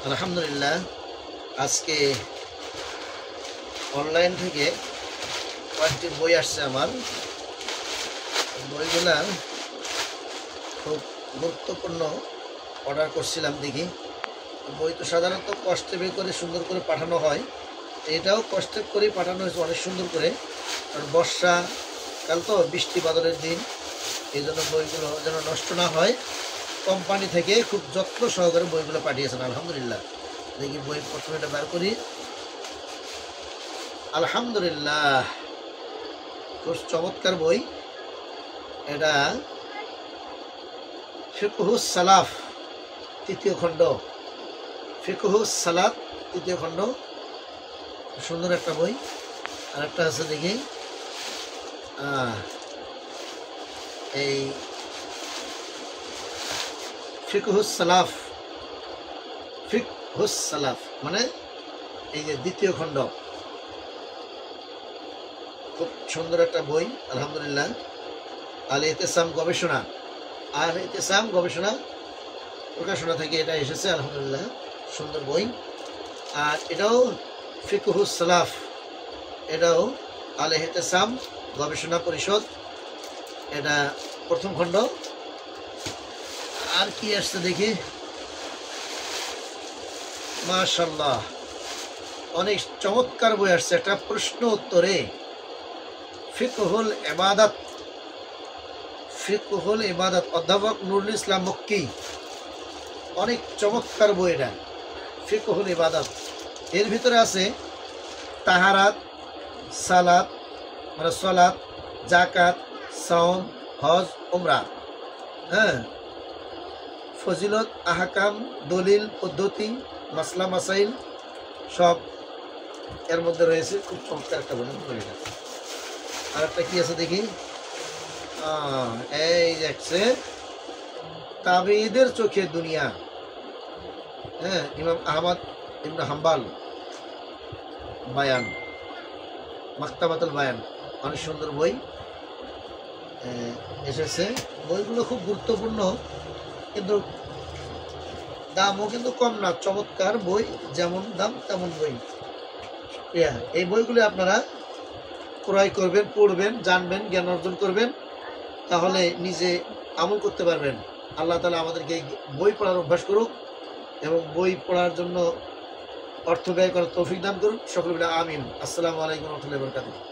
আলহামদুলিল্লাহ, আজকে অনলাইন থেকে কয়েকটি বই আসছে। আমার বইগুলা খুব গুরুত্বপূর্ণ, অর্ডার করছিলাম। দেখি, বই তো সাধারণত কস্টেপে করে সুন্দর করে পাঠানো হয়, এটাও কস্টেপ করেই পাঠানো হয়েছে অনেক সুন্দর করে। কারণ বর্ষাকাল তো, বৃষ্টি বাদলের দিন, এই জন্য বইগুলো যেন নষ্ট না হয়, কোম্পানি থেকে খুব যত্ন সহকারে বইগুলো পাঠিয়েছেন। আলহামদুলিল্লাহ, দেখি বই প্রথমে এটা বের করি। আলহামদুলিল্লাহ, খুব চমৎকার বই। এটা ফিকহুস সালাফ তৃতীয় খণ্ড, ফিকহুস সালাত তৃতীয় খণ্ড, সুন্দর একটা বই। আর একটা আছে, দেখি, এই ফিকহুস সালাফ, ফিকহুস সালাফ মানে এই যে দ্বিতীয় খণ্ড, খুব সুন্দর একটা বই। আলহামদুলিল্লাহ, আল ইতিসাম গবেষণা, আল ইতিসাম গবেষণা প্রকাশনা থেকে এটা এসেছে। আলহামদুলিল্লাহ, সুন্দর বই। আর এটাও ফিকহুস সালাফ, এটাও আল ইতিসাম গবেষণা পরিষদ, এটা প্রথম খণ্ড। আর কি আসছে দেখি, মাশাআল্লাহ, অনেক চমৎকার বই আসছে। একটা প্রশ্ন উত্তরে ফিকহুল ইবাদত, ফিকহুল ইবাদত, অধ্যাপক নুরুল ইসলাম মক্কি, অনেক চমৎকার বই এটা, ফিকহুল ইবাদত। এর ভিতরে আছে তাহারাত, সালাত মানে সালাত, জাকাত, সাওম, হজ, উমরা, হ্যাঁ, ফজিলত, আহকাম, দলিল, পদ্ধতি, মাসলা মাসাইল সব এর মধ্যে রয়েছে। খুব চমৎকার একটা বই। আর একটা কি আছে দেখি, এই দেখছে তাবেঈদের চোখে দুনিয়া, হ্যাঁ, ইমাম আহমদ ইবনে হাম্বল বায়ান, মাকতাবাতুল বায়ান, অনেক সুন্দর বই এসেছে। বইগুলো খুব গুরুত্বপূর্ণ, কিন্তু দামও কিন্তু কম না। চমৎকার বই, যেমন দাম তেমন বই। এই বইগুলি আপনারা ক্রয় করবেন, পড়বেন, জানবেন, জ্ঞান অর্জন করবেন, তাহলে নিজে আমল করতে পারবেন। আল্লাহ তাআলা আমাদেরকে বই পড়ার অভ্যাস করুক এবং বই পড়ার জন্য অর্থ ব্যয় করার তৌফিক দান করুন। সকলে বলে আমিন। আসসালামু আলাইকুম ওয়া রাহমাতুল্লাহি ওয়া বারাকাতুহু।